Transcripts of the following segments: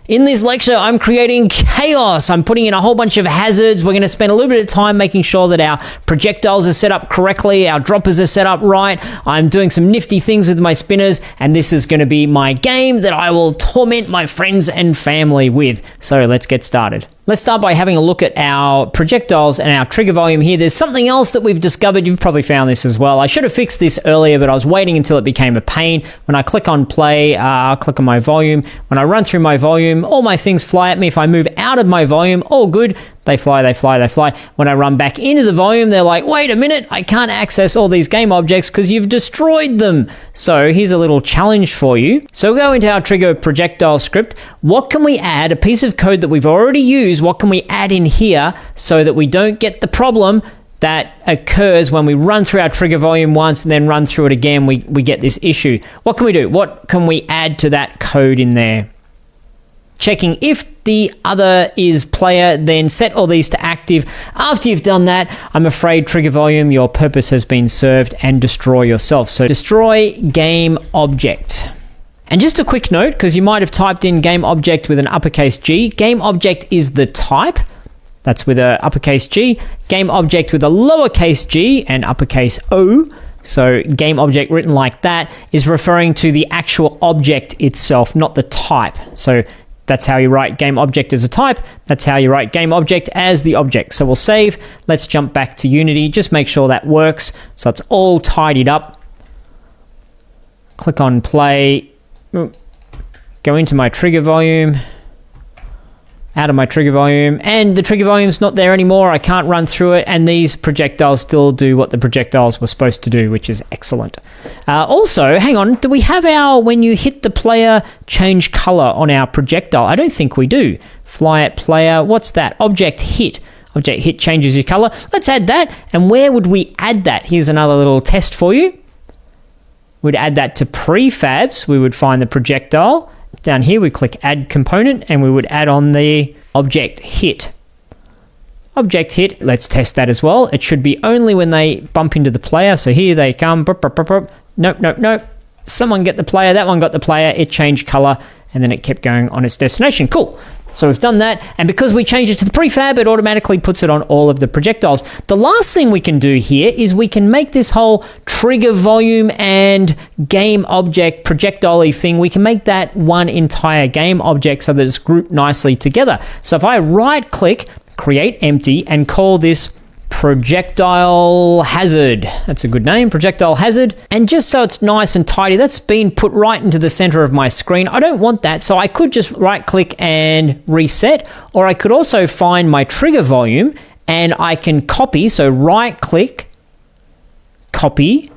In this lecture, I'm creating chaos. I'm putting in a whole bunch of hazards. We're going to spend a little bit of time making sure that our projectiles are set up correctly, our droppers are set up right. I'm doing some nifty things with my spinners, and this is going to be my game that I will torment my friends and family with. So let's get started. Let's start by having a look at our projectiles and our trigger volume here. There's something else that we've discovered. You've probably found this as well. I should have fixed this earlier, but I was waiting until it became a pain. When I click on play, I'll click on my volume. When I run through my volume, all my things fly at me. If I move out of my volume, all good. They fly, they fly, they fly. When I run back into the volume, they're like, wait a minute, I can't access all these game objects because you've destroyed them. So here's a little challenge for you. So we'll go into our trigger projectile script. What can we add? A piece of code that we've already used, what can we add in here so that we don't get the problem that occurs when we run through our trigger volume once and then run through it again, we get this issue. What can we do? What can we add to that code in there? Checking if the other is player, then set all these to active. After you've done that, I'm afraid trigger volume, your purpose has been served, and destroy yourself. So destroy game object. And just a quick note, because you might have typed in game object with an uppercase G. Game object is the type. That's with a uppercase G. Game object with a lowercase g and uppercase O. So game object written like that is referring to the actual object itself, not the type. So that's how you write game object as a type. That's how you write game object as the object. So we'll save. Let's jump back to Unity. Just make sure that works. So it's all tidied up. Click on play. Go into my trigger volume. Out of my trigger volume. And the trigger volume's not there anymore. I can't run through it. And these projectiles still do what the projectiles were supposed to do, which is excellent. Also, hang on. Do we have our, when you hit the player, change color on our projectile? I don't think we do. Fly at player. What's that? Object hit. Object hit changes your color. Let's add that. And where would we add that? Here's another little test for you. We'd add that to prefabs. We would find the projectile. Down here, we click add component and we would add on the object hit. Object hit, let's test that as well. It should be only when they bump into the player. So here they come. Nope, nope, nope. Someone get the player. That one got the player. It changed color and then it kept going on its destination. Cool. So we've done that, and because we change it to the prefab, it automatically puts it on all of the projectiles. The last thing we can do here is we can make this whole trigger volume and game object projectile-y thing, we can make that one entire game object so that it's grouped nicely together. So if I right-click, create empty, and call this projectile hazard. That's a good name, projectile hazard. And just so it's nice and tidy, that's been put right into the center of my screen. I don't want that, so I could just right click and reset, or I could also find my trigger volume and I can copy. So right click, copy,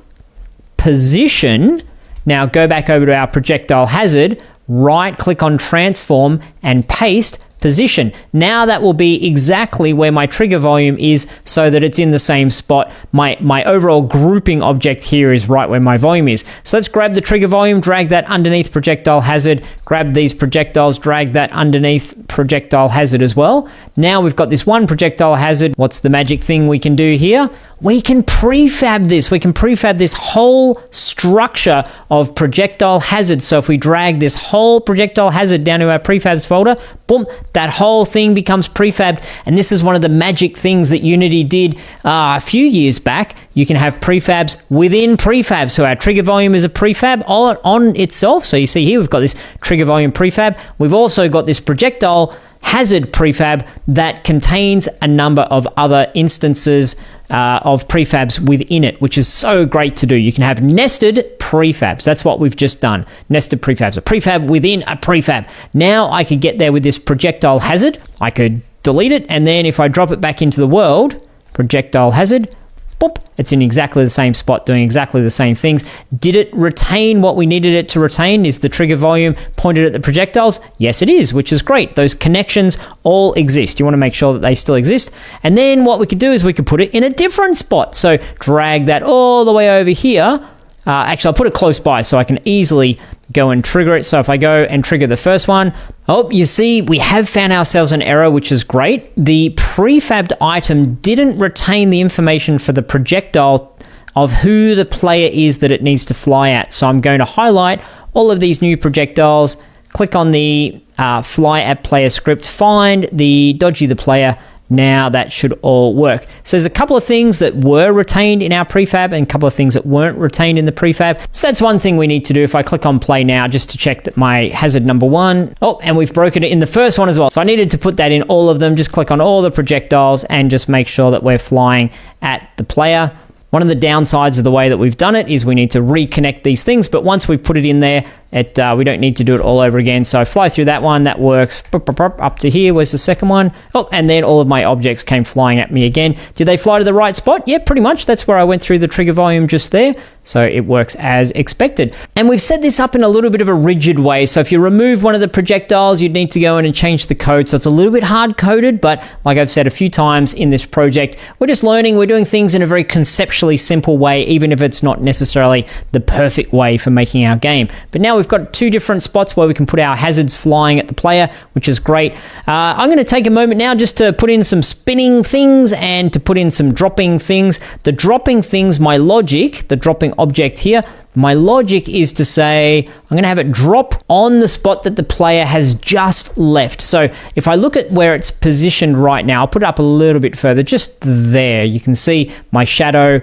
position. Now go back over to our projectile hazard, right click on transform and paste position. Now that will be exactly where my trigger volume is so that it's in the same spot. My overall grouping object here is right where my volume is. So let's grab the trigger volume, drag that underneath projectile hazard, grab these projectiles, drag that underneath projectile hazard as well. Now we've got this one projectile hazard. What's the magic thing we can do here? We can prefab this. We can prefab this whole structure of projectile hazard. So if we drag this whole projectile hazard down to our prefabs folder, boom, that whole thing becomes prefabbed. And this is one of the magic things that Unity did a few years back. You can have prefabs within prefabs. So our trigger volume is a prefab on itself. So you see here, we've got this trigger volume prefab. We've also got this projectile hazard prefab that contains a number of other instances of prefabs within it, which is so great to do. You can have nested prefabs. That's what we've just done. Nested prefabs, a prefab within a prefab. Now I could get there with this projectile hazard. I could delete it, and then if I drop it back into the world, projectile hazard, boop, it's in exactly the same spot doing exactly the same things. Did it retain what we needed it to retain? Is the trigger volume pointed at the projectiles? Yes, it is, which is great. Those connections all exist. You want to make sure that they still exist. And then what we could do is we could put it in a different spot. So drag that all the way over here. Actually, I'll put it close by so I can easily go and trigger it. So if I go and trigger the first one, oh, you see, we have found ourselves an error, which is great. The prefabbed item didn't retain the information for the projectile of who the player is that it needs to fly at. So I'm going to highlight all of these new projectiles, click on the fly at player script, find the dodgy the player. Now that should all work. So there's a couple of things that were retained in our prefab and a couple of things that weren't retained in the prefab. So that's one thing we need to do. If I click on play now, just to check that my hazard number 1, oh, and we've broken it in the first one as well. So I needed to put that in all of them. Just click on all the projectiles and just make sure that we're flying at the player. One of the downsides of the way that we've done it is we need to reconnect these things, but once we've put it in there, we don't need to do it all over again. So I fly through that one, that works. Up to here, where's the second one? Oh, and then all of my objects came flying at me again. Did they fly to the right spot? Yeah, pretty much. That's where I went through the trigger volume just there. So it works as expected. And we've set this up in a little bit of a rigid way. So if you remove one of the projectiles, you'd need to go in and change the code. So it's a little bit hard-coded, but like I've said a few times in this project, we're just learning. We're doing things in a very conceptually simple way, even if it's not necessarily the perfect way for making our game. But now we've got 2 different spots where we can put our hazards flying at the player, which is great. I'm going to take a moment now just to put in some spinning things and to put in some dropping things. The dropping things, my logic, the dropping object here, my logic is to say I'm going to have it drop on the spot that the player has just left. So if I look at where it's positioned right now, I'll put it up a little bit further, just there. You can see my shadow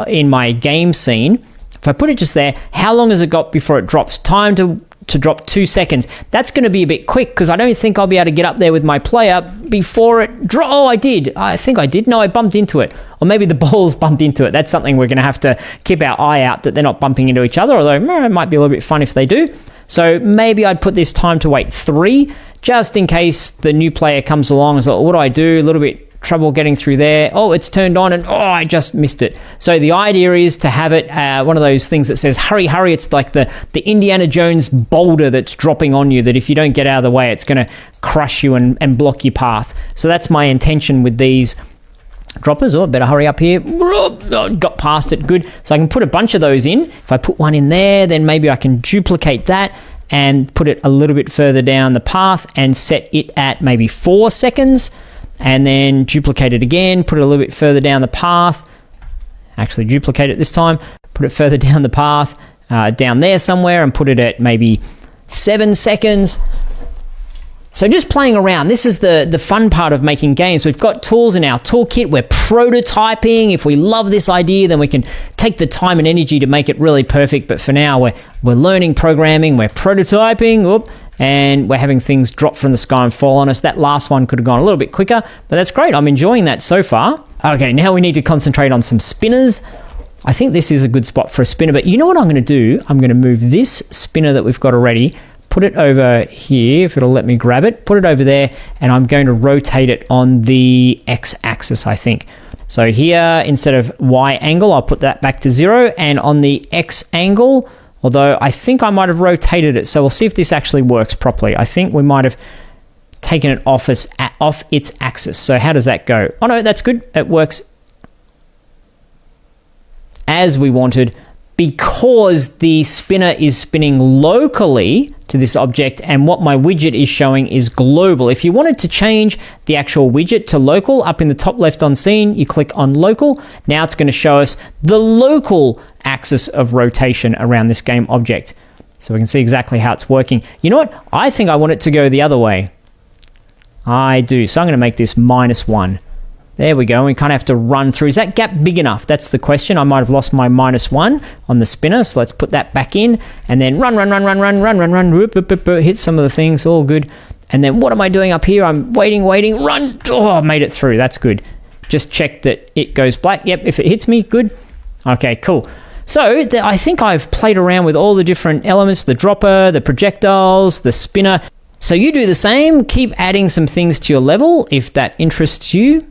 in my game scene. If I put it just there, how long has it got before it drops? Time to drop 2 seconds. That's going to be a bit quick because I don't think I'll be able to get up there with my player before it drops. Oh, I did. I think I did. No, I bumped into it. Or maybe the balls bumped into it. That's something we're going to have to keep our eye out that they're not bumping into each other, although it might be a little bit fun if they do. So maybe I'd put this time to wait 3 just in case the new player comes along and says, what do I do? A little bit trouble getting through there. Oh, it's turned on and oh, I just missed it. So the idea is to have it one of those things that says hurry, hurry. It's like the Indiana Jones boulder that's dropping on you that if you don't get out of the way, it's going to crush you and block your path. So that's my intention with these droppers. Oh, better hurry up here. Oh, got past it. Good. So I can put a bunch of those in. If I put one in there, then maybe I can duplicate that and put it a little bit further down the path and set it at maybe 4 seconds. And then duplicate it again, put it a little bit further down the path. Actually duplicate it this time, put it further down the path, down there somewhere, and put it at maybe 7 seconds. So just playing around. This is the fun part of making games. We've got tools in our toolkit. We're prototyping. If we love this idea, then we can take the time and energy to make it really perfect. But for now, we're learning programming. We're prototyping. Whoop. And we're having things drop from the sky and fall on us. That last one could have gone a little bit quicker, but that's great. I'm enjoying that so far. Okay, now we need to concentrate on some spinners. I think this is a good spot for a spinner, but you know what I'm going to do? I'm going to move this spinner that we've got already, put it over here, if it'll let me grab it, put it over there, and I'm going to rotate it on the x-axis, I think. So here, instead of y angle, I'll put that back to 0, and on the x angle, although I think I might have rotated it, so we'll see if this actually works properly. I think we might have taken it off its axis. So how does that go? Oh no, that's good. It works as we wanted because the spinner is spinning locally to this object and what my widget is showing is global. If you wanted to change the actual widget to local, up in the top left on scene, you click on local. Now it's going to show us the local axis of rotation around this game object. So we can see exactly how it's working. You know what? I think I want it to go the other way. I do. So I'm going to make this -1. There we go. We kind of have to run through. Is that gap big enough? That's the question. I might have lost my -1 on the spinner. So let's put that back in and then run. Whoop, whoop, whoop, hit some of the things. All good. And then what am I doing up here? I'm waiting, run. Oh, I made it through. That's good. Just check that it goes black. Yep. If it hits me, good. Okay, cool. So I think I've played around with all the different elements, the dropper, the projectiles, the spinner. So you do the same. Keep adding some things to your level if that interests you.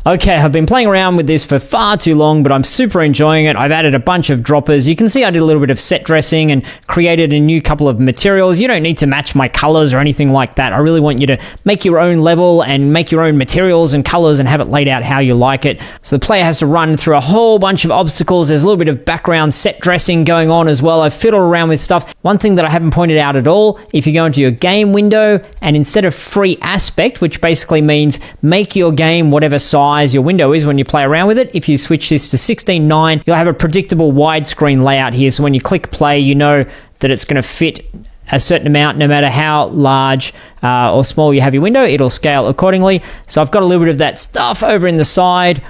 Okay, I've been playing around with this for far too long, but I'm super enjoying it. I've added a bunch of droppers. You can see I did a little bit of set dressing and created a new couple of materials. You don't need to match my colors or anything like that. I really want you to make your own level and make your own materials and colors and have it laid out how you like it. So the player has to run through a whole bunch of obstacles. There's a little bit of background set dressing going on as well. I've fiddled around with stuff. One thing that I haven't pointed out at all, if you go into your game window and instead of free aspect, which basically means make your game whatever size your window is when you play around with it. If you switch this to 16:9, you'll have a predictable widescreen layout here. So when you click play, you know that it's going to fit a certain amount, no matter how large or small you have your window, it'll scale accordingly. So I've got a little bit of that stuff over in the side.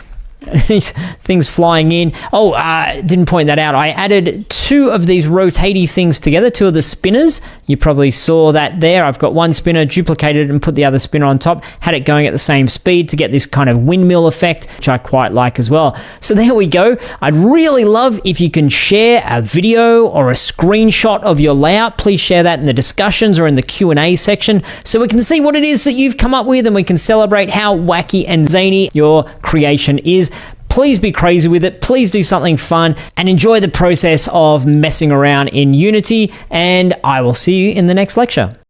These things flying in. Oh, didn't point that out. I added 2 of these rotating things together, 2 of the spinners. You probably saw that there. I've got one spinner, duplicated and put the other spinner on top, had it going at the same speed to get this kind of windmill effect, which I quite like as well. So there we go. I'd really love if you can share a video or a screenshot of your layout. Please share that in the discussions or in the Q&A section so we can see what it is that you've come up with and we can celebrate how wacky and zany your creation is. Please be crazy with it. Please do something fun and enjoy the process of messing around in Unity. And I will see you in the next lecture.